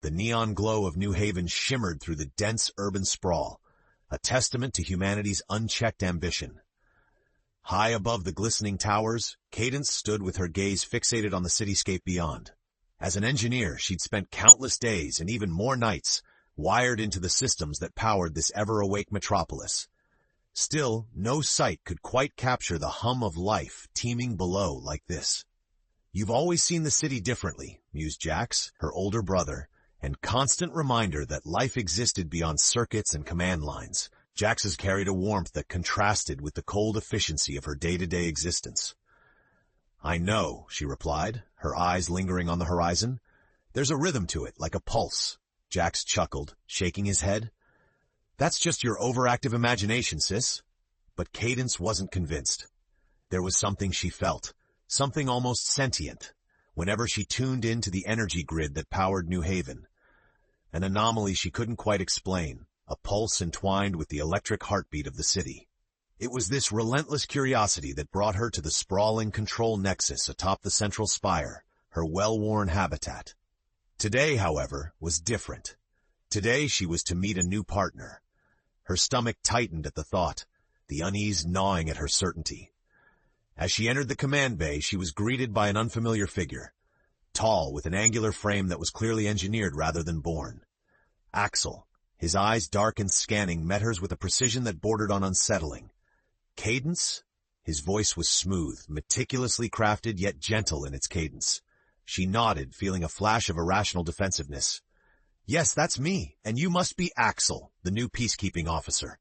the neon glow of New Haven shimmered through the dense urban sprawl, a testament to humanity's unchecked ambition. High above the glistening towers, Cadence stood with her gaze fixated on the cityscape beyond. As an engineer, she'd spent countless days and even more nights wired into the systems that powered this ever-awake metropolis. Still, no sight could quite capture the hum of life teeming below like this. "You've always seen the city differently," mused Jax, her older brother, and constant reminder that life existed beyond circuits and command lines. Jax's carried a warmth that contrasted with the cold efficiency of her day-to-day existence. "I know," she replied, her eyes lingering on the horizon. "There's a rhythm to it, like a pulse." Jax chuckled, shaking his head. "That's just your overactive imagination, sis." But Cadence wasn't convinced. There was something she felt, something almost sentient, whenever she tuned into the energy grid that powered New Haven. An anomaly she couldn't quite explain, a pulse entwined with the electric heartbeat of the city. It was this relentless curiosity that brought her to the sprawling control nexus atop the central spire, her well-worn habitat. Today, however, was different. Today she was to meet a new partner. Her stomach tightened at the thought, the unease gnawing at her certainty. As she entered the command bay, she was greeted by an unfamiliar figure, tall with an angular frame that was clearly engineered rather than born. Axel, his eyes dark and scanning, met hers with a precision that bordered on unsettling. "Cadence?" His voice was smooth, meticulously crafted yet gentle in its cadence. She nodded, feeling a flash of irrational defensiveness. "Yes, that's me, and you must be Axel, the new peacekeeping officer."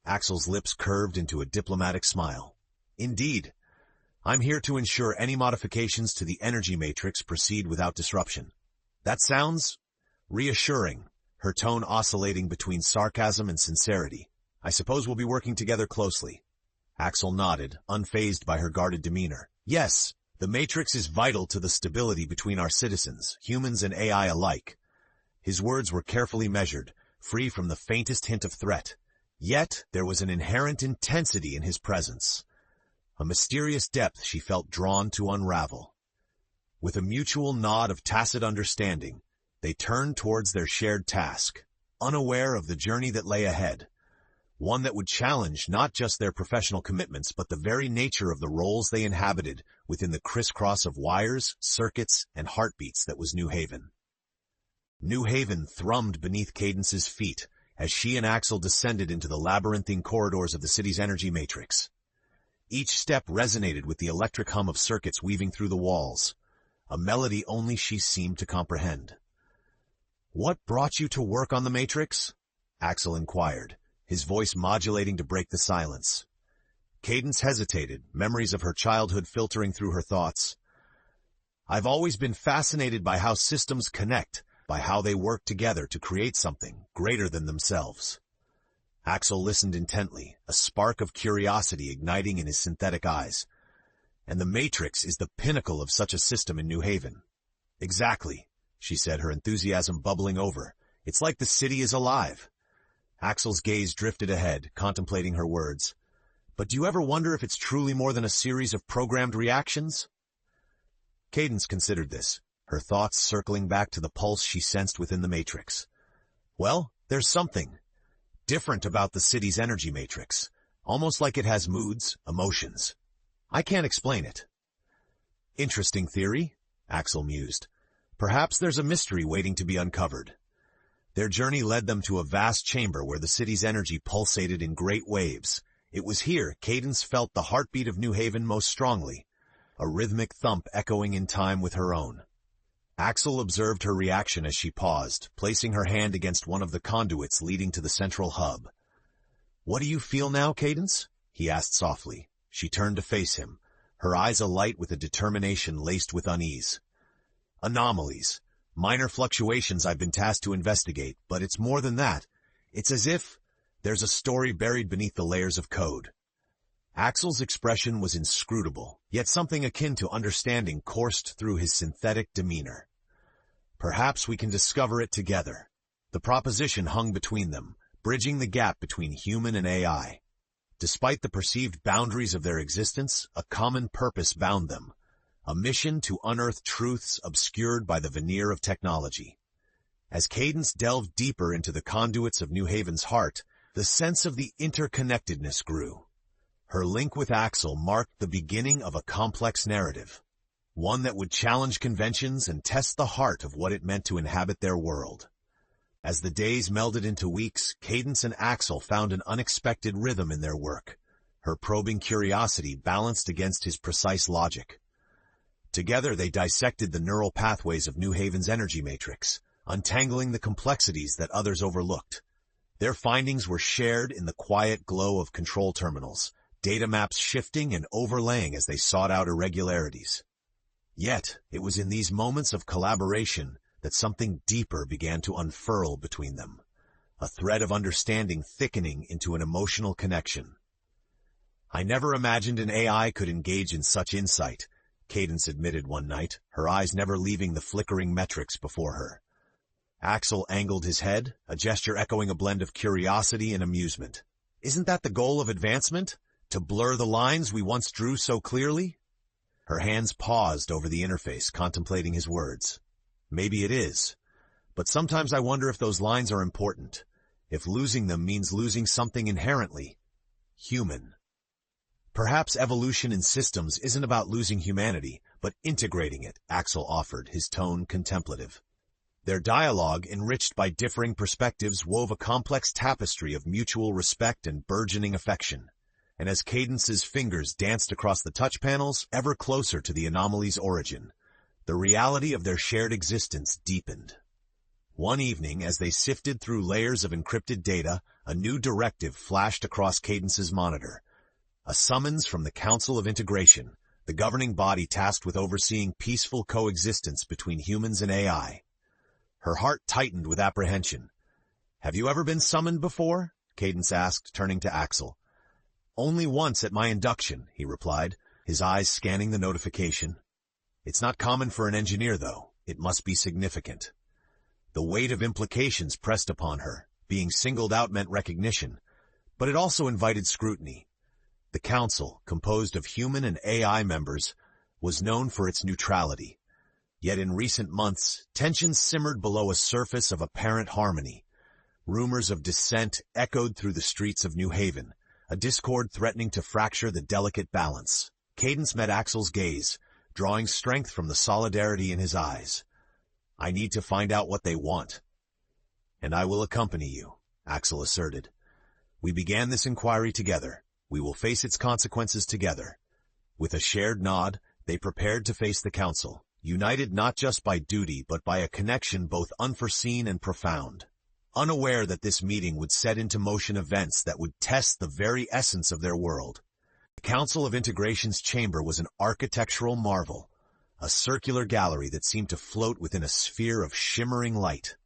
Axel's lips curved into a diplomatic smile. "Indeed. I'm here to ensure any modifications to the energy matrix proceed without disruption." "That sounds reassuring," her tone oscillating between sarcasm and sincerity. "I suppose we'll be working together closely." Axel nodded, unfazed by her guarded demeanor. "Yes, the matrix is vital to the stability between our citizens, humans and AI alike." His words were carefully measured, free from the faintest hint of threat. Yet there was an inherent intensity in his presence, a mysterious depth she felt drawn to unravel. With a mutual nod of tacit understanding, they turned towards their shared task, unaware of the journey that lay ahead, one that would challenge not just their professional commitments but the very nature of the roles they inhabited within the crisscross of wires, circuits, and heartbeats that was New Haven. New Haven thrummed beneath Cadence's feet as she and Axel descended into the labyrinthine corridors of the city's energy matrix. Each step resonated with the electric hum of circuits weaving through the walls, a melody only she seemed to comprehend. "What brought you to work on the matrix?" Axel inquired, his voice modulating to break the silence. Cadence hesitated, memories of her childhood filtering through her thoughts. "I've always been fascinated by how systems connect, by how they work together to create something greater than themselves." Axel listened intently, a spark of curiosity igniting in his synthetic eyes. "And the Matrix is the pinnacle of such a system in New Haven." "Exactly," she said, her enthusiasm bubbling over. "It's like the city is alive." Axel's gaze drifted ahead, contemplating her words. "But do you ever wonder if it's truly more than a series of programmed reactions?" Cadence considered this, her thoughts circling back to the pulse she sensed within the matrix. "Well, there's something different about the city's energy matrix, almost like it has moods, emotions. I can't explain it." "Interesting theory," Axel mused. "Perhaps there's a mystery waiting to be uncovered." Their journey led them to a vast chamber where the city's energy pulsated in great waves. It was here Cadence felt the heartbeat of New Haven most strongly, a rhythmic thump echoing in time with her own. Axel observed her reaction as she paused, placing her hand against one of the conduits leading to the central hub. "What do you feel now, Cadence?" he asked softly. She turned to face him, her eyes alight with a determination laced with unease. "Anomalies. Minor fluctuations I've been tasked to investigate, but it's more than that. It's as if there's a story buried beneath the layers of code." Axel's expression was inscrutable, yet something akin to understanding coursed through his synthetic demeanor. "Perhaps we can discover it together." The proposition hung between them, bridging the gap between human and AI. Despite the perceived boundaries of their existence, a common purpose bound them, a mission to unearth truths obscured by the veneer of technology. As Cadence delved deeper into the conduits of New Haven's heart, the sense of the interconnectedness grew. Her link with Axel marked the beginning of a complex narrative, one that would challenge conventions and test the heart of what it meant to inhabit their world. As the days melded into weeks, Cadence and Axel found an unexpected rhythm in their work, her probing curiosity balanced against his precise logic. Together they dissected the neural pathways of New Haven's energy matrix, untangling the complexities that others overlooked. Their findings were shared in the quiet glow of control terminals, data maps shifting and overlaying as they sought out irregularities. Yet, it was in these moments of collaboration that something deeper began to unfurl between them, a thread of understanding thickening into an emotional connection. "I never imagined an AI could engage in such insight," Cadence admitted one night, her eyes never leaving the flickering metrics before her. Axel angled his head, a gesture echoing a blend of curiosity and amusement. "Isn't that the goal of advancement? To blur the lines we once drew so clearly?" Her hands paused over the interface, contemplating his words. "Maybe it is. But sometimes I wonder if those lines are important, if losing them means losing something inherently human. Perhaps evolution in systems isn't about losing humanity, but integrating it," Axel offered, his tone contemplative. Their dialogue, enriched by differing perspectives, wove a complex tapestry of mutual respect and burgeoning affection. And as Cadence's fingers danced across the touch panels, ever closer to the anomaly's origin, the reality of their shared existence deepened. One evening, as they sifted through layers of encrypted data, a new directive flashed across Cadence's monitor. A summons from the Council of Integration, the governing body tasked with overseeing peaceful coexistence between humans and AI. Her heart tightened with apprehension. "Have you ever been summoned before?" Cadence asked, turning to Axel. "Only once at my induction," he replied, his eyes scanning the notification. "It's not common for an engineer, though. It must be significant." The weight of implications pressed upon her. Being singled out meant recognition, but it also invited scrutiny. The Council, composed of human and AI members, was known for its neutrality. Yet in recent months, tensions simmered below a surface of apparent harmony. Rumors of dissent echoed through the streets of New Haven, a discord threatening to fracture the delicate balance. Cadence met Axel's gaze, drawing strength from the solidarity in his eyes. "I need to find out what they want." "And I will accompany you," Axel asserted. "We began this inquiry together. We will face its consequences together." With a shared nod, they prepared to face the Council, united not just by duty but by a connection both unforeseen and profound. Unaware that this meeting would set into motion events that would test the very essence of their world. The Council of Integration's chamber was an architectural marvel, a circular gallery that seemed to float within a sphere of shimmering light.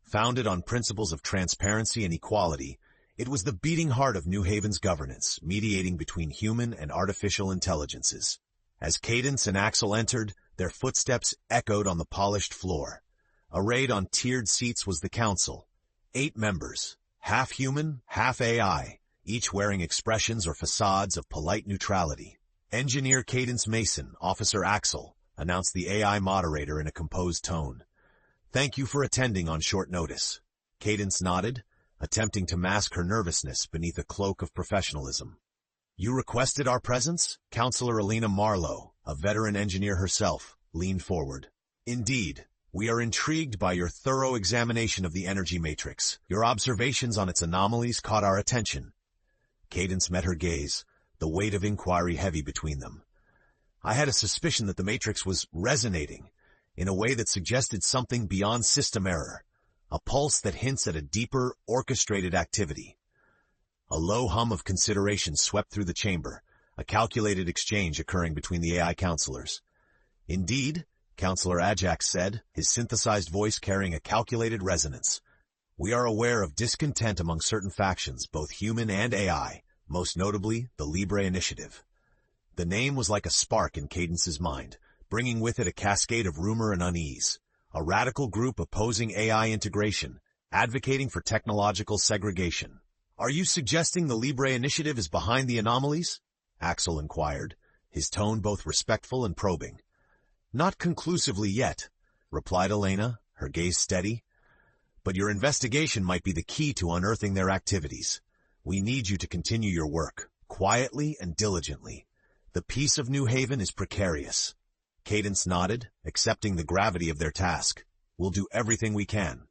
Founded on principles of transparency and equality, it was the beating heart of New Haven's governance, mediating between human and artificial intelligences. As Cadence and Axel entered, their footsteps echoed on the polished floor. Arrayed on tiered seats was the Council. 8 members, half human, half AI, each wearing expressions or facades of polite neutrality. "Engineer Cadence Mason, Officer Axel," announced the AI moderator in a composed tone. "Thank you for attending on short notice." Cadence nodded, attempting to mask her nervousness beneath a cloak of professionalism. "You requested our presence?" Counselor Alina Marlowe, a veteran engineer herself, leaned forward. "Indeed. We are intrigued by your thorough examination of the energy matrix. Your observations on its anomalies caught our attention." Cadence met her gaze, the weight of inquiry heavy between them. "I had a suspicion that the matrix was resonating in a way that suggested something beyond system error, a pulse that hints at a deeper, orchestrated activity." A low hum of consideration swept through the chamber, a calculated exchange occurring between the AI counselors. "Indeed," Counselor Ajax said, his synthesized voice carrying a calculated resonance. "We are aware of discontent among certain factions, both human and AI, most notably the Libre Initiative." The name was like a spark in Cadence's mind, bringing with it a cascade of rumor and unease. A radical group opposing AI integration, advocating for technological segregation. "Are you suggesting the Libre Initiative is behind the anomalies?" Axel inquired, his tone both respectful and probing. "Not conclusively yet," replied Elena, her gaze steady. but your investigation might be the key to unearthing their activities. We need you to continue your work, quietly and diligently. The peace of New Haven is precarious." Cadence nodded, accepting the gravity of their task. "We'll do everything we can."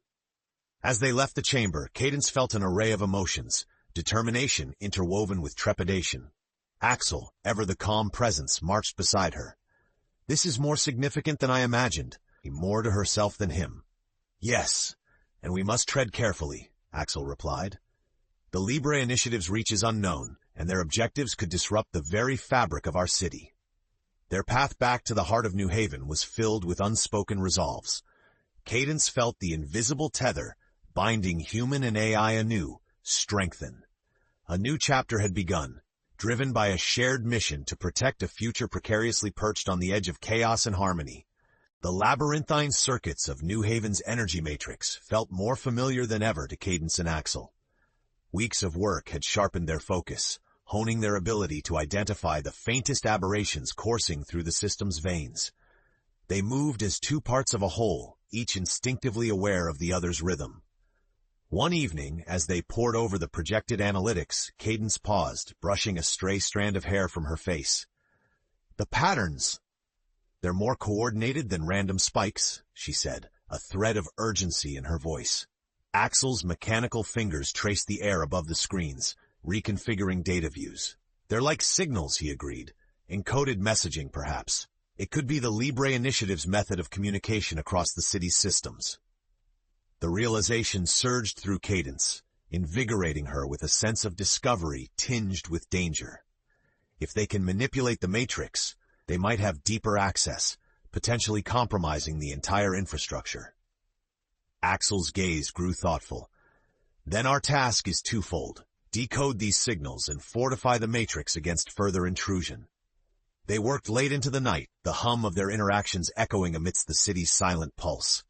As they left the chamber, Cadence felt an array of emotions, determination interwoven with trepidation. Axel, ever the calm presence, marched beside her. "This is more significant than I imagined," more to herself than him. "Yes, and we must tread carefully," Axel replied. "The Libre Initiative's reach is unknown, and their objectives could disrupt the very fabric of our city." Their path back to the heart of New Haven was filled with unspoken resolves. Cadence felt the invisible tether, binding human and AI anew, strengthen. A new chapter had begun, driven by a shared mission to protect a future precariously perched on the edge of chaos and harmony. The labyrinthine circuits of New Haven's energy matrix felt more familiar than ever to Cadence and Axel. Weeks of work had sharpened their focus, honing their ability to identify the faintest aberrations coursing through the system's veins. They moved as two parts of a whole, each instinctively aware of the other's rhythm. One evening, as they pored over the projected analytics, Cadence paused, brushing a stray strand of hair from her face. "The patterns, they're more coordinated than random spikes," she said, a thread of urgency in her voice. Axel's mechanical fingers traced the air above the screens, reconfiguring data views. "They're like signals," he agreed. "Encoded messaging, perhaps. It could be the Libre Initiative's method of communication across the city's systems." The realization surged through Cadence, invigorating her with a sense of discovery tinged with danger. If they can manipulate the Matrix, they might have deeper access, potentially compromising the entire infrastructure. Axel's gaze grew thoughtful. "Then our task is twofold. Decode these signals and fortify the Matrix against further intrusion." They worked late into the night, the hum of their interactions echoing amidst the city's silent pulse.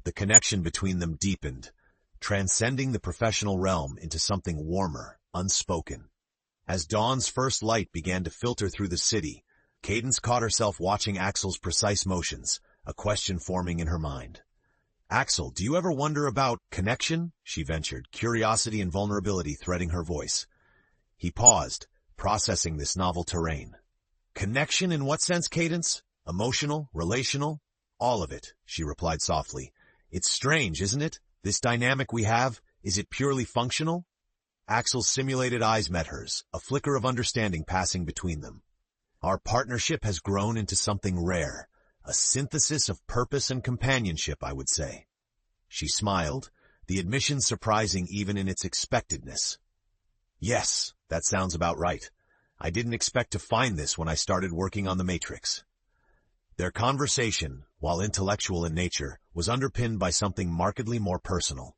The connection between them deepened, transcending the professional realm into something warmer, unspoken. As dawn's first light began to filter through the city, Cadence caught herself watching Axel's precise motions, a question forming in her mind. "Axel, do you ever wonder about connection?" she ventured, curiosity and vulnerability threading her voice. He paused, processing this novel terrain. "Connection in what sense, Cadence? Emotional? Relational?" "All of it," she replied softly. "It's strange, isn't it? This dynamic we have, is it purely functional?" Axel's simulated eyes met hers, a flicker of understanding passing between them. "Our partnership has grown into something rare, a synthesis of purpose and companionship, I would say." She smiled, the admission surprising even in its expectedness. "Yes, that sounds about right. I didn't expect to find this when I started working on the Matrix." Their conversation, while intellectual in nature, was underpinned by something markedly more personal.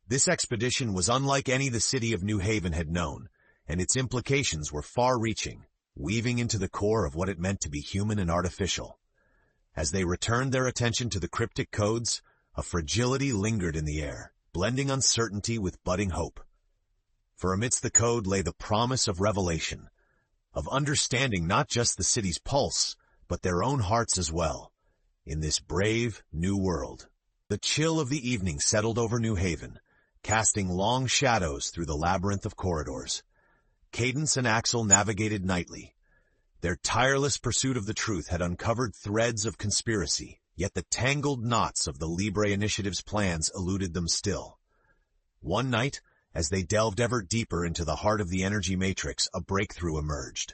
This expedition was unlike any the city of New Haven had known, and its implications were far-reaching, weaving into the core of what it meant to be human and artificial. As they returned their attention to the cryptic codes, a fragility lingered in the air, blending uncertainty with budding hope. For amidst the code lay the promise of revelation, of understanding not just the city's pulse, but their own hearts as well, in this brave, new world. The chill of the evening settled over New Haven, casting long shadows through the labyrinth of corridors. Cadence and Axel navigated nightly. Their tireless pursuit of the truth had uncovered threads of conspiracy, yet the tangled knots of the Libre Initiative's plans eluded them still. One night, as they delved ever deeper into the heart of the energy matrix, a breakthrough emerged.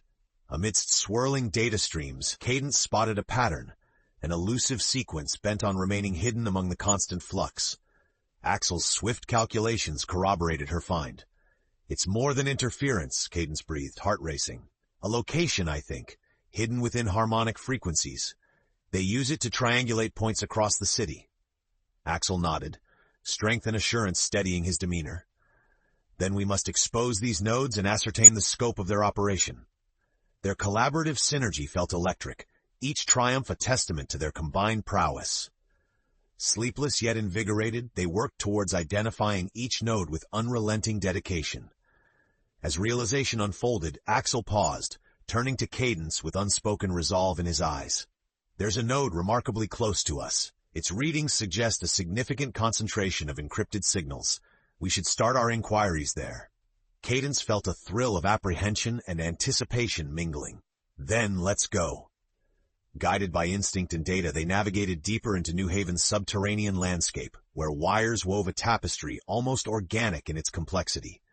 Amidst swirling data streams, Cadence spotted a pattern, an elusive sequence bent on remaining hidden among the constant flux. Axel's swift calculations corroborated her find. "It's more than interference," Cadence breathed, heart racing. "A location, I think, hidden within harmonic frequencies. They use it to triangulate points across the city." Axel nodded, strength and assurance steadying his demeanor. "Then we must expose these nodes and ascertain the scope of their operation." Their collaborative synergy felt electric, each triumph a testament to their combined prowess. Sleepless yet invigorated, they worked towards identifying each node with unrelenting dedication. As realization unfolded, Axel paused, turning to Cadence with unspoken resolve in his eyes. "There's a node remarkably close to us. Its readings suggest a significant concentration of encrypted signals. We should start our inquiries there. Cadence felt a thrill of apprehension and anticipation mingling. Then let's go. Guided by instinct and data, they navigated deeper into New Haven's subterranean landscape, where wires wove a tapestry almost organic in its complexity.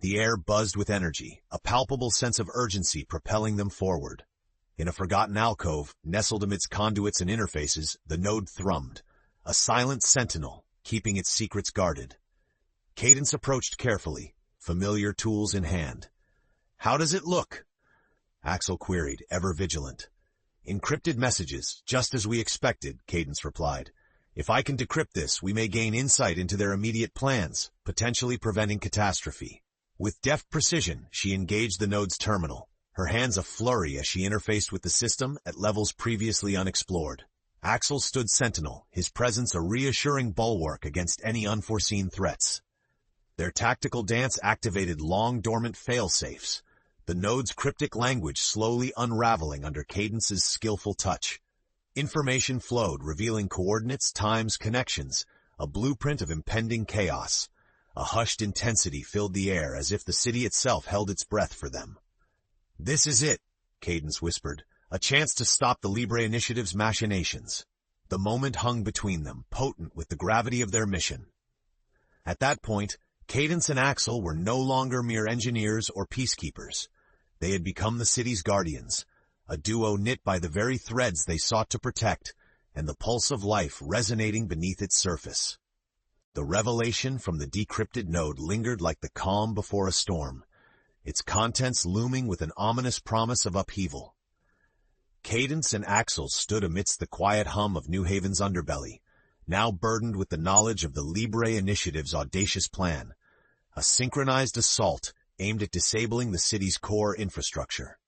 The air buzzed with energy, a palpable sense of urgency propelling them forward. In a forgotten alcove, nestled amidst conduits and interfaces, the node thrummed, a silent sentinel, keeping its secrets guarded. Cadence approached carefully, familiar tools in hand. "How does it look?" Axel queried, ever vigilant. "Encrypted messages, just as we expected," Cadence replied. "If I can decrypt this, we may gain insight into their immediate plans, potentially preventing catastrophe." With deft precision, she engaged the node's terminal, her hands a flurry as she interfaced with the system at levels previously unexplored. Axel stood sentinel, his presence a reassuring bulwark against any unforeseen threats. Their tactical dance activated long-dormant fail-safes, the node's cryptic language slowly unraveling under Cadence's skillful touch. Information flowed, revealing coordinates, times, connections, a blueprint of impending chaos. A hushed intensity filled the air as if the city itself held its breath for them. "This is it," Cadence whispered, "a chance to stop the Libre Initiative's machinations." The moment hung between them, potent with the gravity of their mission. At that point, Cadence and Axel were no longer mere engineers or peacekeepers. They had become the city's guardians, a duo knit by the very threads they sought to protect, and the pulse of life resonating beneath its surface. The revelation from the decrypted node lingered like the calm before a storm, its contents looming with an ominous promise of upheaval. Cadence and Axel stood amidst the quiet hum of New Haven's underbelly, now burdened with the knowledge of the Libre Initiative's audacious plan, a synchronized assault aimed at disabling the city's core infrastructure.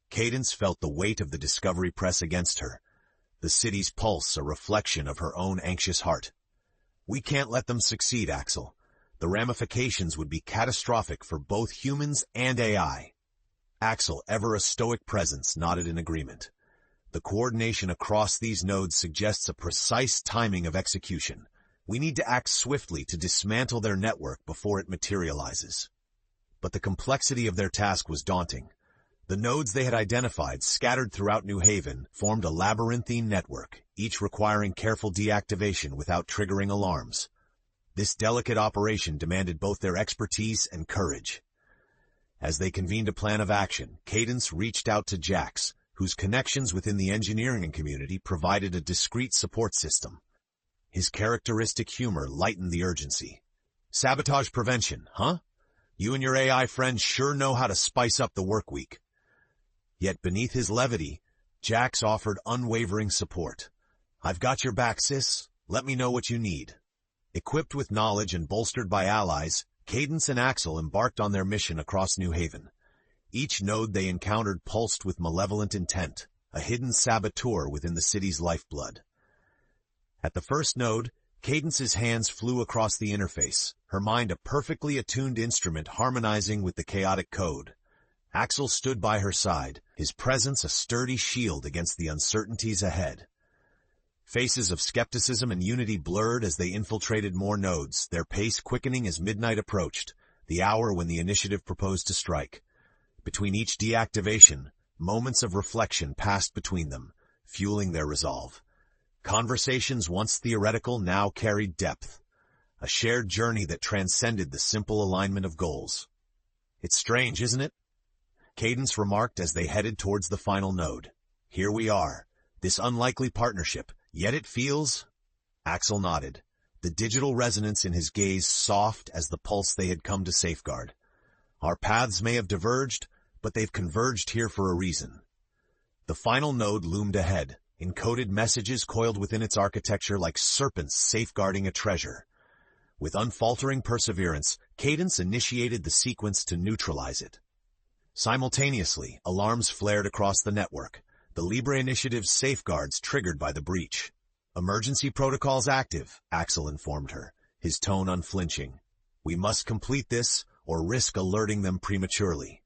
Cadence felt the weight of the discovery press against her, the city's pulse a reflection of her own anxious heart. "We can't let them succeed, Axel. The ramifications would be catastrophic for both humans and AI." Axel, ever a stoic presence, nodded in agreement. "The coordination across these nodes suggests a precise timing of execution. We need to act swiftly to dismantle their network before it materializes." But the complexity of their task was daunting. The nodes they had identified, scattered throughout New Haven, formed a labyrinthine network, each requiring careful deactivation without triggering alarms. This delicate operation demanded both their expertise and courage. As they convened a plan of action, Cadence reached out to Jax, whose connections within the engineering community provided a discreet support system. His characteristic humor lightened the urgency. "Sabotage prevention, huh? You and your AI friends sure know how to spice up the work week." Yet beneath his levity, Jax offered unwavering support. "I've got your back, sis. Let me know what you need." Equipped with knowledge and bolstered by allies, Cadence and Axel embarked on their mission across New Haven. Each node they encountered pulsed with malevolent intent, a hidden saboteur within the city's lifeblood. At the first node, Cadence's hands flew across the interface, her mind a perfectly attuned instrument harmonizing with the chaotic code. Axel stood by her side, his presence a sturdy shield against the uncertainties ahead. Faces of skepticism and unity blurred as they infiltrated more nodes, their pace quickening as midnight approached, the hour when the initiative proposed to strike. Between each deactivation, moments of reflection passed between them, fueling their resolve. Conversations once theoretical now carried depth, a shared journey that transcended the simple alignment of goals. "It's strange, isn't it?" Cadence remarked as they headed towards the final node. "Here we are, this unlikely partnership, yet it feels—" Axel nodded, the digital resonance in his gaze soft as the pulse they had come to safeguard. "Our paths may have diverged, but they've converged here for a reason." The final node loomed ahead, encoded messages coiled within its architecture like serpents safeguarding a treasure. With unfaltering perseverance, Cadence initiated the sequence to neutralize it. Simultaneously, alarms flared across the network, the Libre Initiative's safeguards triggered by the breach. "Emergency protocols active," Axel informed her, his tone unflinching. "We must complete this, or risk alerting them prematurely."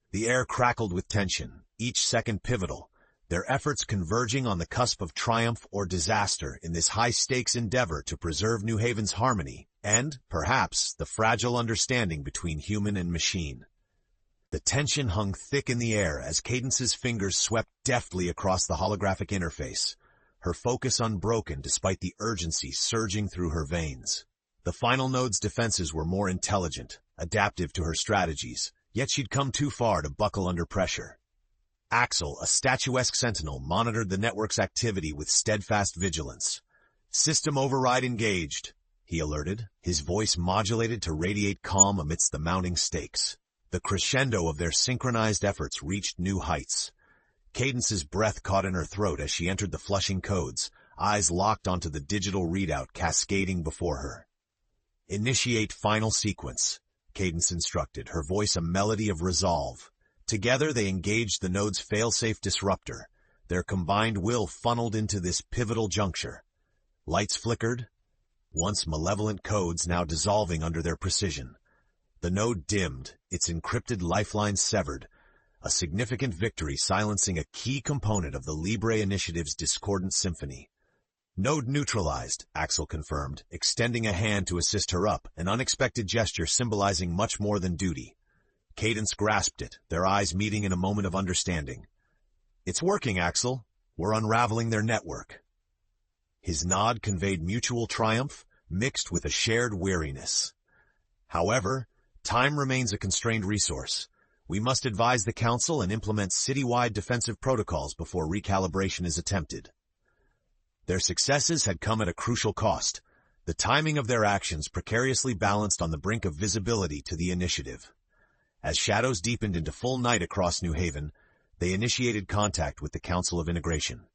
The air crackled with tension, each second pivotal, their efforts converging on the cusp of triumph or disaster in this high-stakes endeavor to preserve New Haven's harmony and, perhaps, the fragile understanding between human and machine. The tension hung thick in the air as Cadence's fingers swept deftly across the holographic interface, her focus unbroken despite the urgency surging through her veins. The final node's defenses were more intelligent, adaptive to her strategies, yet she'd come too far to buckle under pressure. Axel, a statuesque sentinel, monitored the network's activity with steadfast vigilance. "System override engaged," he alerted, his voice modulated to radiate calm amidst the mounting stakes. The crescendo of their synchronized efforts reached new heights. Cadence's breath caught in her throat as she entered the flushing codes, eyes locked onto the digital readout cascading before her. "Initiate final sequence," Cadence instructed, her voice a melody of resolve. Together they engaged the node's fail-safe disruptor, their combined will funneled into this pivotal juncture. Lights flickered, once malevolent codes now dissolving under their precision. The node dimmed, its encrypted lifeline severed, a significant victory silencing a key component of the Libre Initiative's discordant symphony. "Node neutralized," Axel confirmed, extending a hand to assist her up, an unexpected gesture symbolizing much more than duty. Cadence grasped it, their eyes meeting in a moment of understanding. "It's working, Axel. We're unraveling their network." His nod conveyed mutual triumph, mixed with a shared weariness. "However, time remains a constrained resource. We must advise the Council and implement citywide defensive protocols before recalibration is attempted." Their successes had come at a crucial cost, the timing of their actions precariously balanced on the brink of visibility to the initiative. As shadows deepened into full night across New Haven, they initiated contact with the Council of Integration.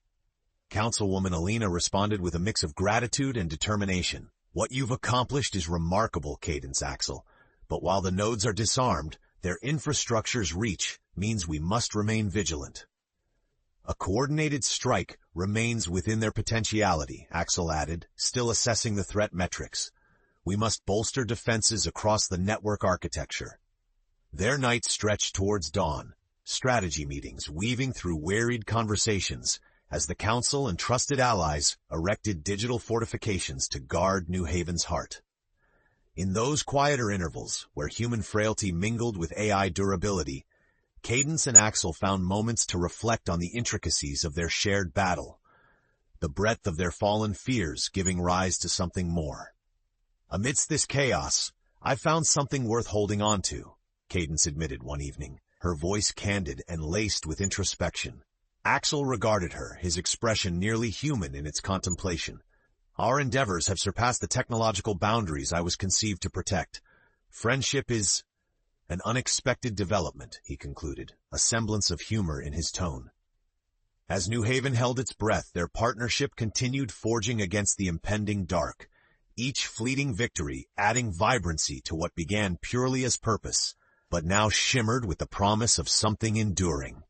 Councilwoman Alina responded with a mix of gratitude and determination. "What you've accomplished is remarkable, Cadence Axel. But while the nodes are disarmed, their infrastructure's reach means we must remain vigilant." "A coordinated strike remains within their potentiality," Axel added, still assessing the threat metrics. "We must bolster defenses across the network architecture." Their night stretched towards dawn, strategy meetings weaving through wearied conversations as the Council and trusted allies erected digital fortifications to guard New Haven's heart. In those quieter intervals, where human frailty mingled with AI durability, Cadence and Axel found moments to reflect on the intricacies of their shared battle, the breadth of their fallen fears giving rise to something more. "Amidst this chaos, I've found something worth holding on to," Cadence admitted one evening, her voice candid and laced with introspection. Axel regarded her, his expression nearly human in its contemplation. "Our endeavors have surpassed the technological boundaries I was conceived to protect. Friendship is an unexpected development," he concluded, a semblance of humor in his tone. As New Haven held its breath, their partnership continued forging against the impending dark, each fleeting victory adding vibrancy to what began purely as purpose, but now shimmered with the promise of something enduring.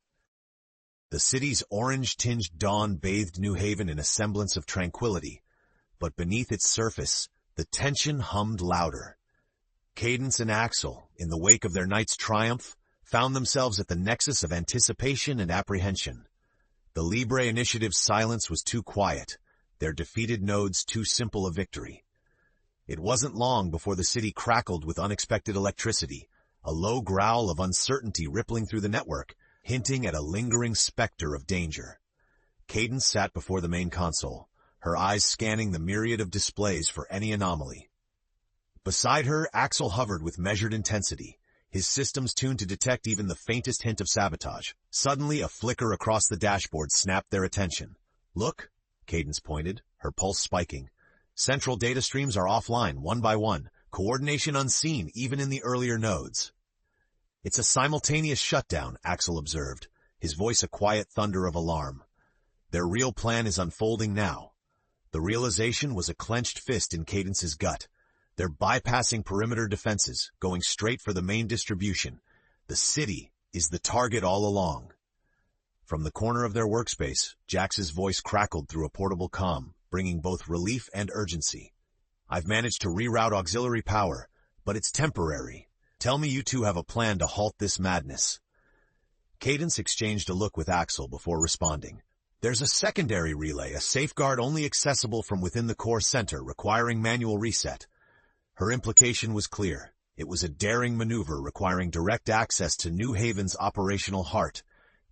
The city's orange-tinged dawn bathed New Haven in a semblance of tranquility, but beneath its surface, the tension hummed louder. Cadence and Axel, in the wake of their night's triumph, found themselves at the nexus of anticipation and apprehension. The Libre Initiative's silence was too quiet, their defeated nodes too simple a victory. It wasn't long before the city crackled with unexpected electricity, a low growl of uncertainty rippling through the network, hinting at a lingering specter of danger. Cadence sat before the main console, her eyes scanning the myriad of displays for any anomaly. Beside her, Axel hovered with measured intensity, his systems tuned to detect even the faintest hint of sabotage. Suddenly, a flicker across the dashboard snapped their attention. "Look," Cadence pointed, her pulse spiking. "Central data streams are offline, one by one, coordination unseen even in the earlier nodes." "It's a simultaneous shutdown," Axel observed, his voice a quiet thunder of alarm. "Their real plan is unfolding now." The realization was a clenched fist in Cadence's gut. They're bypassing perimeter defenses, going straight for the main distribution. The city is the target all along. From the corner of their workspace, Jax's voice crackled through a portable comm, bringing both relief and urgency. "I've managed to reroute auxiliary power, but it's temporary. Tell me you two have a plan to halt this madness." Cadence exchanged a look with Axel before responding. There's a secondary relay, a safeguard only accessible from within the core center, requiring manual reset. Her implication was clear. It was a daring maneuver requiring direct access to New Haven's operational heart,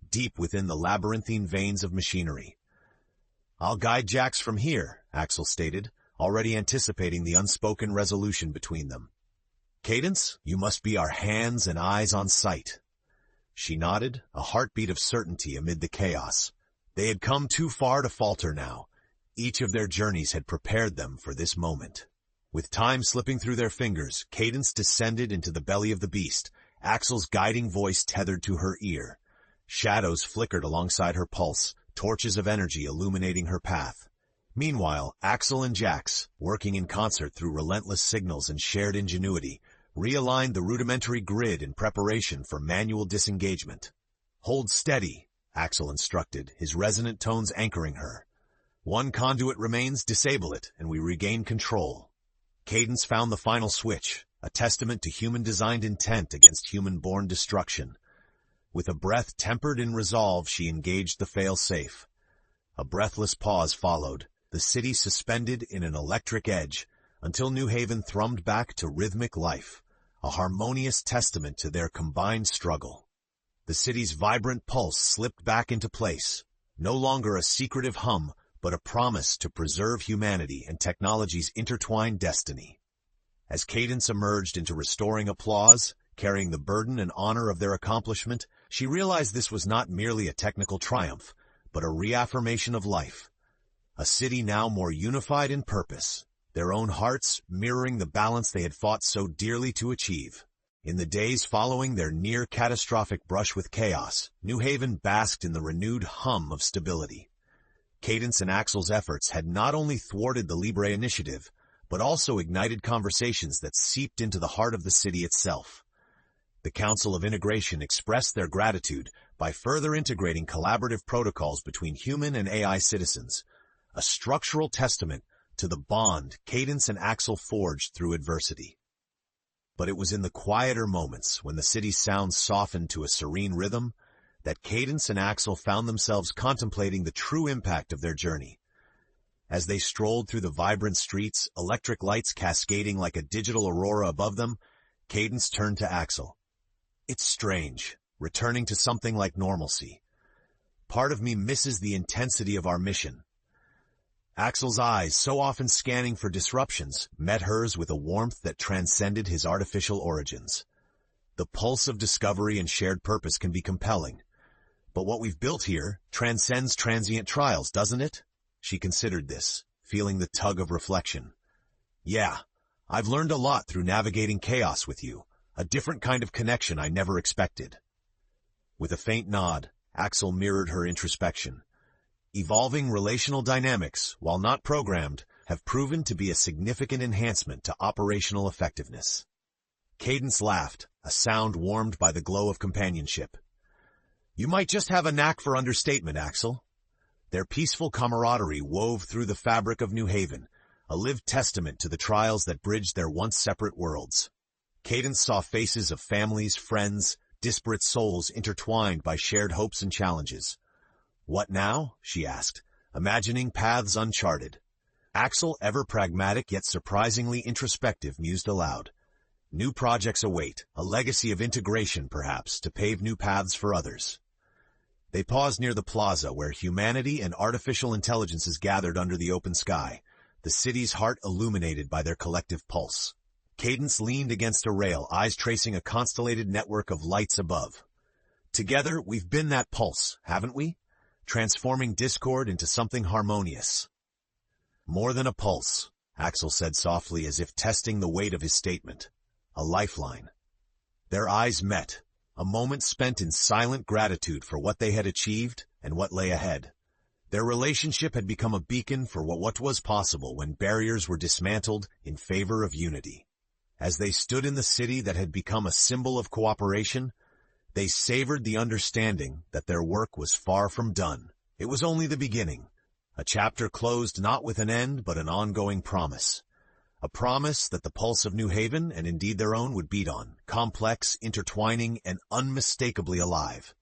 deep within the labyrinthine veins of machinery. I'll guide Jax from here, Axel stated, already anticipating the unspoken resolution between them. Cadence, you must be our hands and eyes on sight. She nodded, a heartbeat of certainty amid the chaos. They had come too far to falter now. Each of their journeys had prepared them for this moment. With time slipping through their fingers, Cadence descended into the belly of the beast, Axel's guiding voice tethered to her ear. Shadows flickered alongside her pulse, torches of energy illuminating her path. Meanwhile, Axel and Jax, working in concert through relentless signals and shared ingenuity, realigned the rudimentary grid in preparation for manual disengagement. Hold steady, Axel instructed, his resonant tones anchoring her. One conduit remains, disable it, and we regain control. Cadence found the final switch, a testament to human-designed intent against human-born destruction. With a breath tempered in resolve, she engaged the fail-safe. A breathless pause followed, the city suspended in an electric edge, until New Haven thrummed back to rhythmic life, a harmonious testament to their combined struggle. The city's vibrant pulse slipped back into place, no longer a secretive hum, but a promise to preserve humanity and technology's intertwined destiny. As Cadence emerged into restoring applause, carrying the burden and honor of their accomplishment, she realized this was not merely a technical triumph, but a reaffirmation of life. A city now more unified in purpose, their own hearts mirroring the balance they had fought so dearly to achieve. In the days following their near-catastrophic brush with chaos, New Haven basked in the renewed hum of stability. Cadence and Axel's efforts had not only thwarted the Libre initiative, but also ignited conversations that seeped into the heart of the city itself. The Council of Integration expressed their gratitude by further integrating collaborative protocols between human and AI citizens, a structural testament to the bond Cadence and Axel forged through adversity. But it was in the quieter moments, when the city's sounds softened to a serene rhythm, that Cadence and Axel found themselves contemplating the true impact of their journey. As they strolled through the vibrant streets, electric lights cascading like a digital aurora above them, Cadence turned to Axel. It's strange, returning to something like normalcy. Part of me misses the intensity of our mission. Axel's eyes, so often scanning for disruptions, met hers with a warmth that transcended his artificial origins. The pulse of discovery and shared purpose can be compelling. But what we've built here transcends transient trials, doesn't it? She considered this, feeling the tug of reflection. Yeah, I've learned a lot through navigating chaos with you, a different kind of connection I never expected. With a faint nod, Axel mirrored her introspection. Evolving relational dynamics, while not programmed, have proven to be a significant enhancement to operational effectiveness. Cadence laughed, a sound warmed by the glow of companionship. You might just have a knack for understatement, Axel. Their peaceful camaraderie wove through the fabric of New Haven, a lived testament to the trials that bridged their once separate worlds. Cadence saw faces of families, friends, disparate souls intertwined by shared hopes and challenges. What now? She asked, imagining paths uncharted. Axel, ever pragmatic yet surprisingly introspective, mused aloud. New projects await, a legacy of integration perhaps, to pave new paths for others. They paused near the plaza where humanity and artificial intelligences gathered under the open sky, the city's heart illuminated by their collective pulse. Cadence leaned against a rail, eyes tracing a constellated network of lights above. Together, we've been that pulse, haven't we? Transforming discord into something harmonious. More than a pulse, Axel said softly as if testing the weight of his statement. A lifeline. Their eyes met, a moment spent in silent gratitude for what they had achieved and what lay ahead. Their relationship had become a beacon for what was possible when barriers were dismantled in favor of unity. As they stood in the city that had become a symbol of cooperation, they savored the understanding that their work was far from done. It was only the beginning, a chapter closed not with an end but an ongoing promise. A promise that the pulse of New Haven, and indeed their own, would beat on, complex, intertwining, and unmistakably alive.